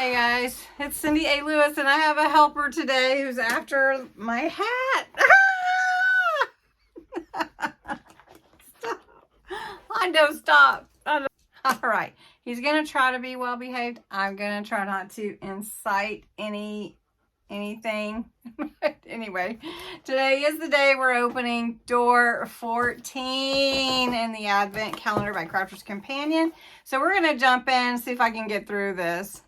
Hey guys, it's Cindy A. Lewis, and I have a helper today who's after my hat. Stop. I know, stop. All right, he's gonna try to be well behaved. I'm gonna try not to incite anything. Anyway, today is the day we're opening door 14 in the Advent Calendar by Crafter's Companion. So we're gonna jump in, see if I can get through this.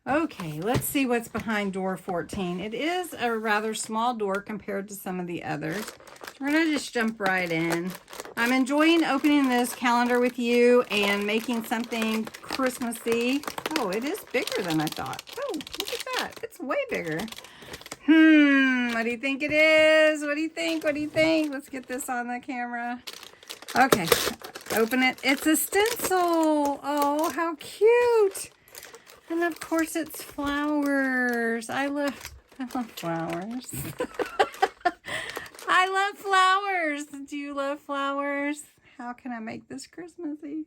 Okay, let's see what's behind door 14. It is a rather small door compared to some of the others. We're going to just jump right in. I'm enjoying opening this calendar with you and making something Christmassy. Oh, it is bigger than I thought. Oh, look at that. It's way bigger. What do you think it is? What do you think? What do you think? Let's get this on the camera. Okay, open it. It's a stencil. Oh, how cute. And of course it's flowers. I love flowers. I love flowers. Do you love flowers? How can I make this Christmassy?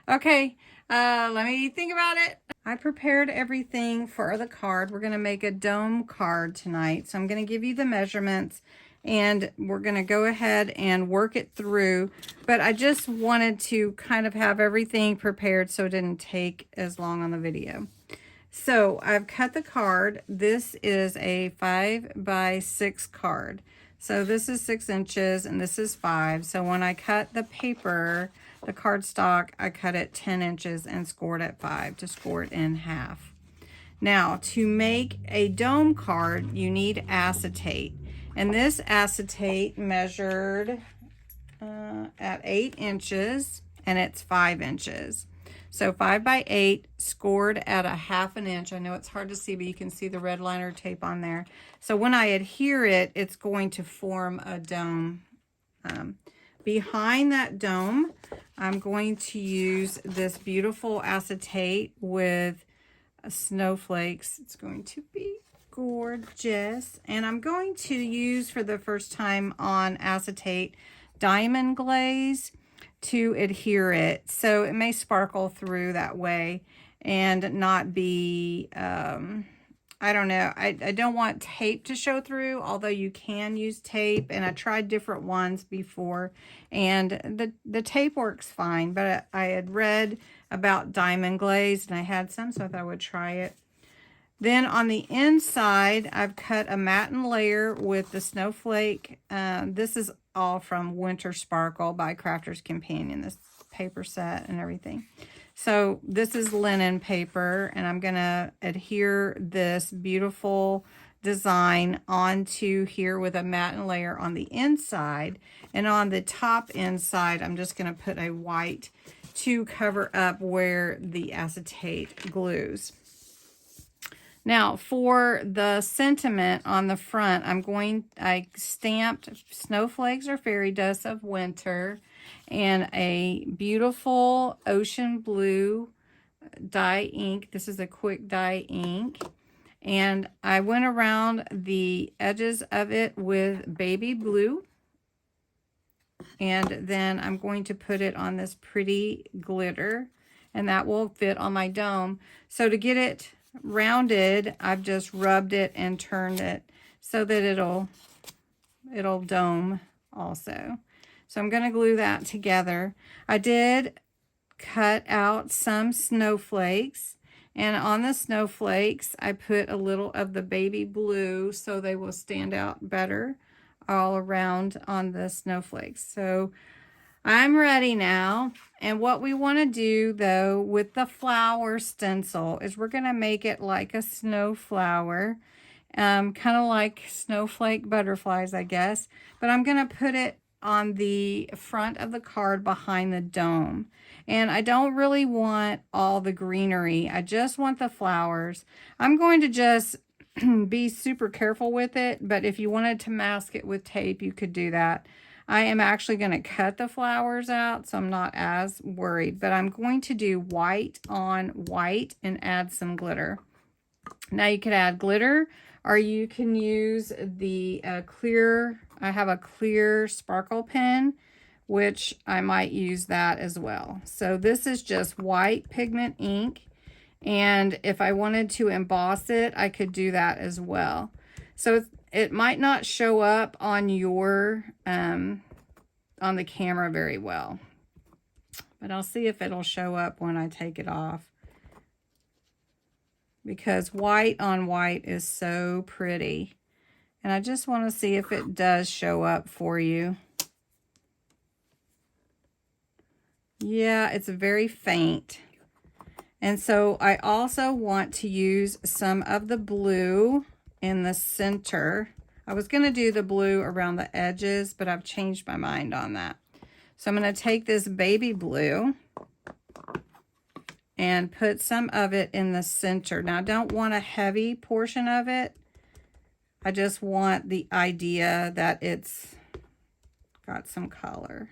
Okay, let me think about it. I prepared everything for the card. We're gonna make a dome card tonight. So I'm gonna give you the measurements and we're gonna go ahead and work it through. But I just wanted to kind of have everything prepared so it didn't take as long on the video. So I've cut the card. This is a 5x6 card. So this is 6 inches and this is 5. So when I cut the paper, the cardstock, I cut it 10 inches and scored at 5 to score it in half. Now to make a dome card, you need acetate. And this acetate measured at 8 inches and it's 5 inches. So 5x8 scored at a 1/2 inch. I know it's hard to see, but you can see the red liner tape on there. So when I adhere it, it's going to form a dome. Behind that dome, I'm going to use this beautiful acetate with snowflakes. It's going to be gorgeous. And I'm going to use, for the first time on acetate, diamond glaze to adhere it, so it may sparkle through that way and not be I don't know, I don't want tape to show through, although you can use tape, and I tried different ones before and the tape works fine, but I had read about diamond glaze and I had some, so I thought I would try it. Then on the inside, I've cut a matte layer with the snowflake. This is all from Winter Sparkle by Crafter's Companion, this paper set and everything. So this is linen paper, and I'm going to adhere this beautiful design onto here with a matte layer on the inside. And on the top inside, I'm just going to put a white to cover up where the acetate glues. Now for the sentiment on the front, I stamped snowflakes or fairy dust of winter and a beautiful ocean blue dye ink. This is a quick dye ink. And I went around the edges of it with baby blue. And then I'm going to put it on this pretty glitter, and that will fit on my dome. So to get it rounded, I've just rubbed it and turned it so that it'll dome also. So I'm going to glue that together. I did cut out some snowflakes, and on the snowflakes I put a little of the baby blue so they will stand out better all around on the snowflakes. So I'm ready now. And what we want to do though with the flower stencil is we're going to make it like a snow flower, kind of like snowflake butterflies, I guess. But I'm going to put it on the front of the card behind the dome. And I don't really want all the greenery. I just want the flowers. I'm going to just be super careful with it, but if you wanted to mask it with tape, you could do that. I am actually going to cut the flowers out, so I'm not as worried. But I'm going to do white on white and add some glitter. Now you could add glitter, or you can use the clear, I have a clear sparkle pen, which I might use that as well. So this is just white pigment ink. And if I wanted to emboss it, I could do that as well. So it might not show up on your, on the camera very well. But I'll see if it'll show up when I take it off. Because white on white is so pretty. And I just want to see if it does show up for you. Yeah, it's very faint. And so I also want to use some of the blue in the center. I was going to do the blue around the edges, but I've changed my mind on that. So I'm going to take this baby blue and put some of it in the center. Now I don't want a heavy portion of it. I just want the idea that it's got some color.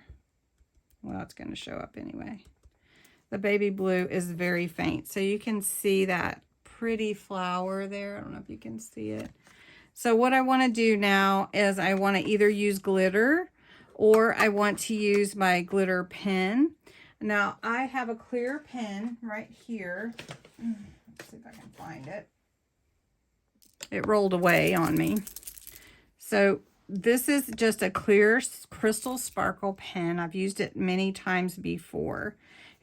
Well, it's going to show up anyway. The baby blue is very faint. So you can see that pretty flower there. I don't know if you can see it. So what I want to do now is I want to either use glitter or I want to use my glitter pen. Now I have a clear pen right here. Let's see if I can find it. It rolled away on me. So this is just a clear crystal sparkle pen. I've used it many times before.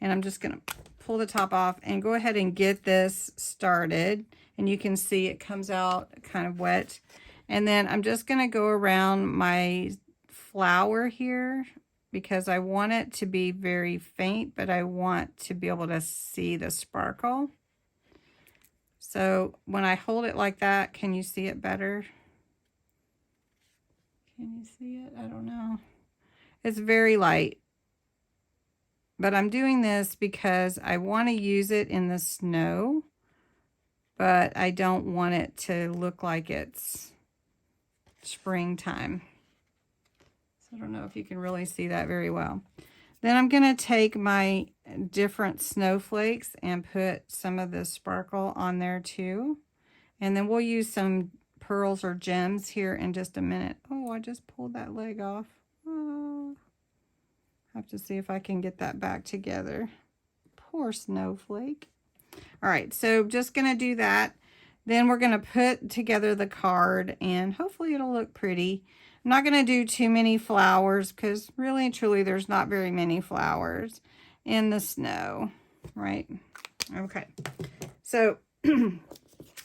And I'm just going to pull the top off and go ahead and get this started. And you can see it comes out kind of wet. And then I'm just going to go around my flower here because I want it to be very faint, but I want to be able to see the sparkle. So when I hold it like that, can you see it better? Can you see it? I don't know. It's very light. But I'm doing this because I want to use it in the snow, but I don't want it to look like it's springtime. So I don't know if you can really see that very well. Then I'm going to take my different snowflakes and put some of the sparkle on there too. And then we'll use some pearls or gems here in just a minute. Oh, I just pulled that leg off. Oh. Have to see if I can get that back together. Poor snowflake. All right, so just going to do that. Then we're going to put together the card and hopefully it'll look pretty. I'm not going to do too many flowers because really and truly there's not very many flowers in the snow, right? Okay, so I'm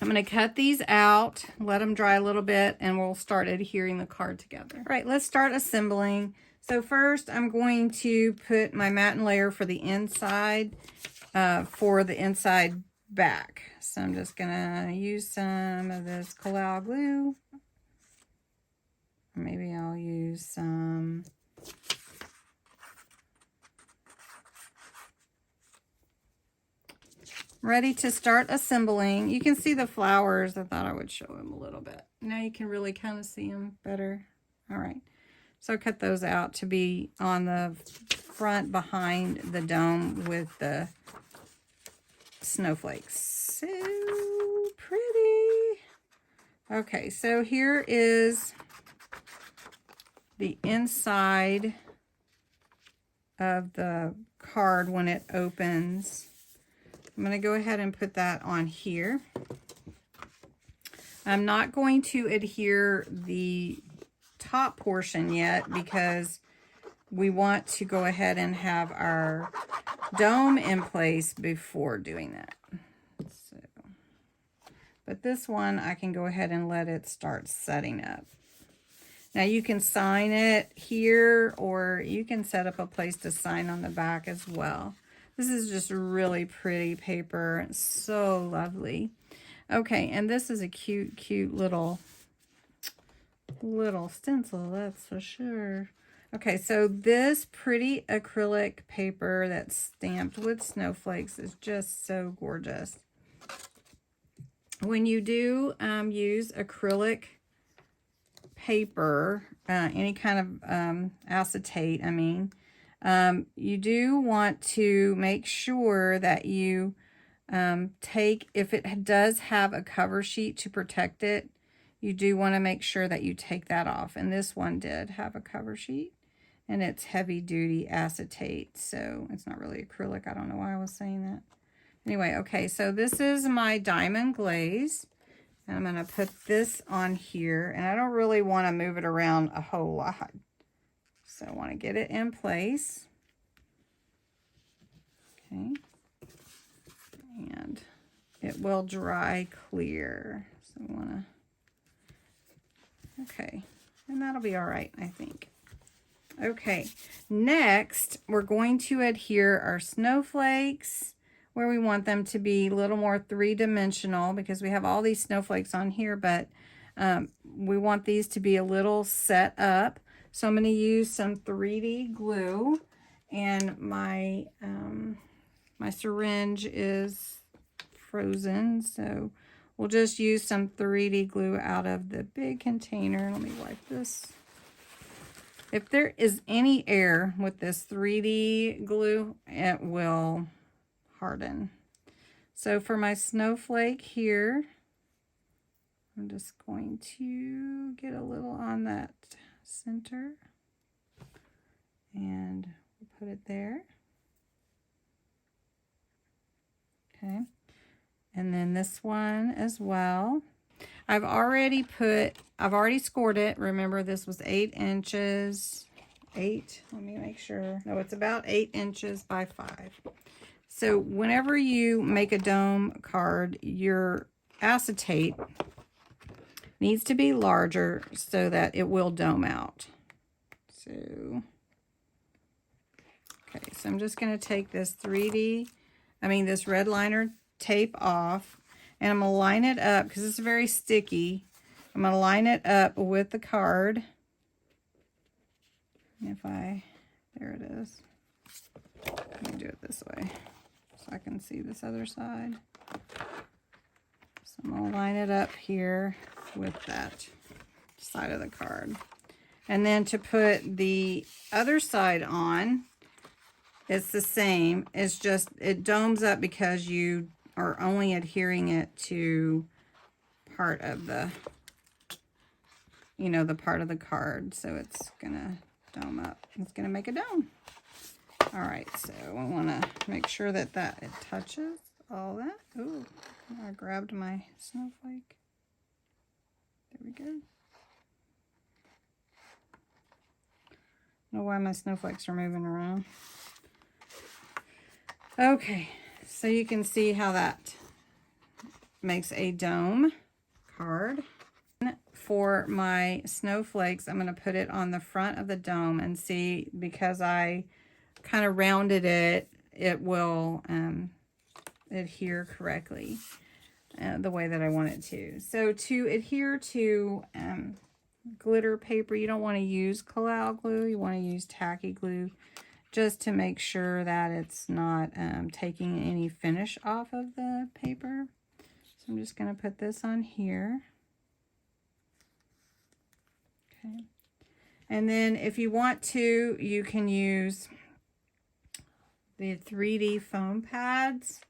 going to cut these out, let them dry a little bit, and we'll start adhering the card together. All right, let's start assembling. So first, I'm going to put my matte layer for the inside back. So I'm just going to use some of this Collal glue. Maybe I'll use some ready to start assembling. You can see the flowers. I thought I would show them a little bit. Now you can really kind of see them better. All right. So cut those out to be on the front behind the dome with the snowflakes. So pretty. Okay, so here is the inside of the card when it opens. I'm going to go ahead and put that on here. I'm not going to adhere the top portion yet because we want to go ahead and have our dome in place before doing that. So, but this one I can go ahead and let it start setting up. Now you can sign it here or you can set up a place to sign on the back as well. This is just really pretty paper. It's so lovely. Okay, and this is a cute little stencil, that's for sure. Okay, so this pretty acrylic paper that's stamped with snowflakes is just so gorgeous. When you do use acrylic paper, any kind of acetate, I mean, you do want to make sure that you if it does have a cover sheet to protect it, you do want to make sure that you take that off. And this one did have a cover sheet, and it's heavy duty acetate, so it's not really acrylic. I don't know why I was saying that. Anyway, okay, so this is my diamond glaze. And I'm going to put this on here. And I don't really want to move it around a whole lot. So I want to get it in place. Okay. And it will dry clear. So I want to, okay. And that'll be all right, I think. Okay, next we're going to adhere our snowflakes where we want them to be a little more three-dimensional, because we have all these snowflakes on here, but we want these to be a little set up. So I'm going to use some 3D glue, and my my syringe is frozen, so we'll just use some 3D glue out of the big container. Let me wipe this. If there is any air with this 3D glue, it will harden. So for my snowflake here, I'm just going to get a little on that center and put it there. Okay. And then this one as well. I've already scored it. Remember, this was 8 inches. Let me make sure. No, it's about 8 inches by 5. So whenever you make a dome card, your acetate needs to be larger so that it will dome out. So, okay, so I'm just going to take this this red liner tape off. And I'm going to line it up because it's very sticky. I'm going to line it up with the card. And there it is. Let me do it this way so I can see this other side. So I'm going to line it up here with that side of the card. And then to put the other side on, it's the same. It's just, it domes up because you are only adhering it to part of the, the part of the card. So it's gonna dome up. It's gonna make a dome. All right, so I wanna make sure that it touches all that. Ooh, I grabbed my snowflake. There we go. I don't know why my snowflakes are moving around. Okay. So you can see how that makes a dome card. For my snowflakes, I'm going to put it on the front of the dome and see, because I kind of rounded it, it will adhere correctly the way that I want it to. So to adhere to glitter paper, you don't want to use Collal glue. You want to use tacky glue, just to make sure that it's not taking any finish off of the paper. So I'm just going to put this on here. Okay. And then if you want to, you can use the 3D foam pads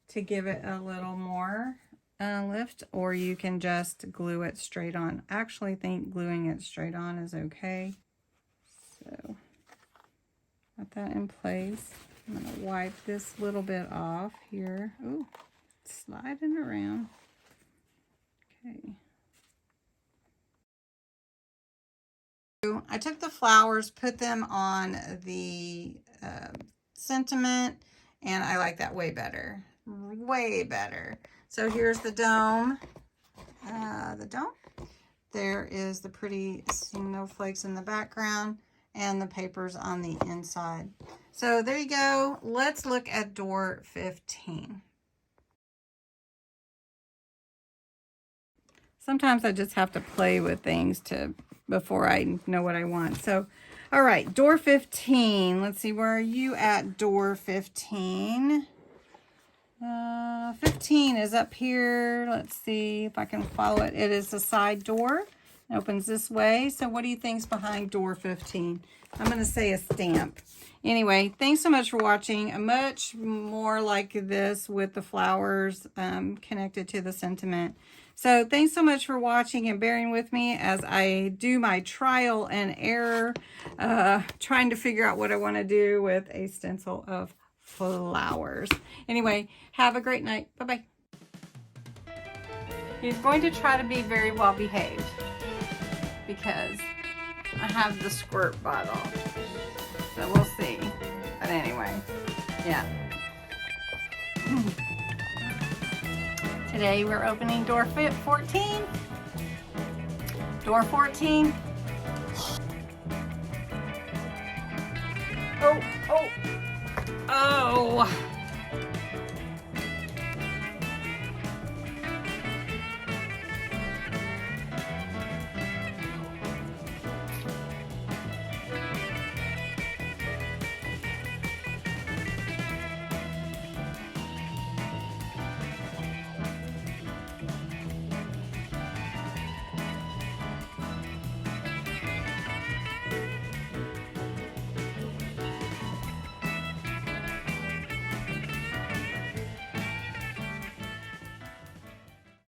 to give it a little more lift, or you can just glue it straight on. I actually think gluing it straight on is okay. So got that in place. I'm going to wipe this little bit off here. Ooh, sliding around. Okay. I took the flowers, put them on the sentiment, and I like that way better. Way better. So here's the dome. There is the pretty snowflakes in the background, and the papers on the inside. So there you go. Let's look at door 15. Sometimes I just have to play with things before I know what I want. So, all right, door 15. Let's see, where are you at door 15? 15 is up here. Let's see if I can follow it. It is the side door. It opens this way. So what do you think's behind door 15? I'm going to say a stamp. Anyway, thanks so much for watching. Much more like this with the flowers connected to the sentiment. So thanks so much for watching and bearing with me as I do my trial and error, trying to figure out what I want to do with a stencil of flowers. Anyway, have a great night. Bye-bye. He's going to try to be very well behaved because I have the squirt bottle. So we'll see. But anyway, yeah. Today we're opening door 14. Door 14. Oh.